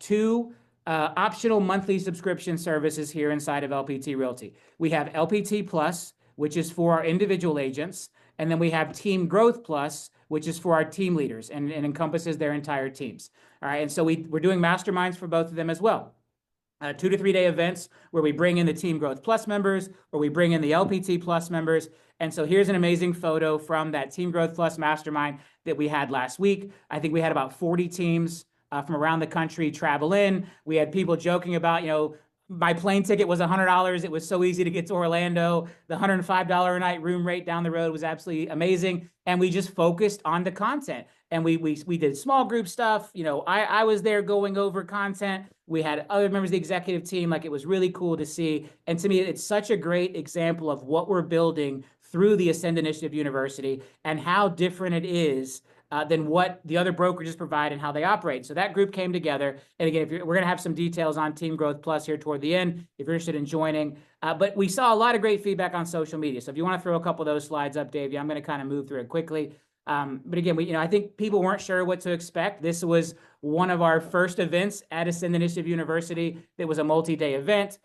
two optional monthly subscription services here inside of LPT Realty. We have LPT Plus, which is for our individual agents, and then we have Team Growth Plus, which is for our team leaders and encompasses their entire teams. All right, and so we're doing masterminds for both of them as well. 2 to 3 day events where we bring in the Team Growth Plus members, or we bring in the LPT Plus members. And so here's an amazing photo from that Team Growth Plus Mastermind that we had last week. I think we had about 40 teams from around the country travel in. We had people joking about, my plane ticket was $100. It was so easy to get to Orlando. The $105 a night room rate down the road was absolutely amazing. And we just focused on the content. And we did small group stuff. I was there going over content. We had other members of the executive team. Like, it was really cool to see. And to me, it's such a great example of what we're building through the Ascend Initiative University and how different it is than what the other brokerages provide and how they operate. So that group came together. And again, we're going to have some details on Team Growth Plus here toward the end, if you're interested in joining. But we saw a lot of great feedback on social media. So if you want to throw a couple of those slides up, Dave, I'm going to kind of move through it quickly. But again, I think people weren't sure what to expect. This was one of our first events at Ascend Initiative University. That was a multi-day event.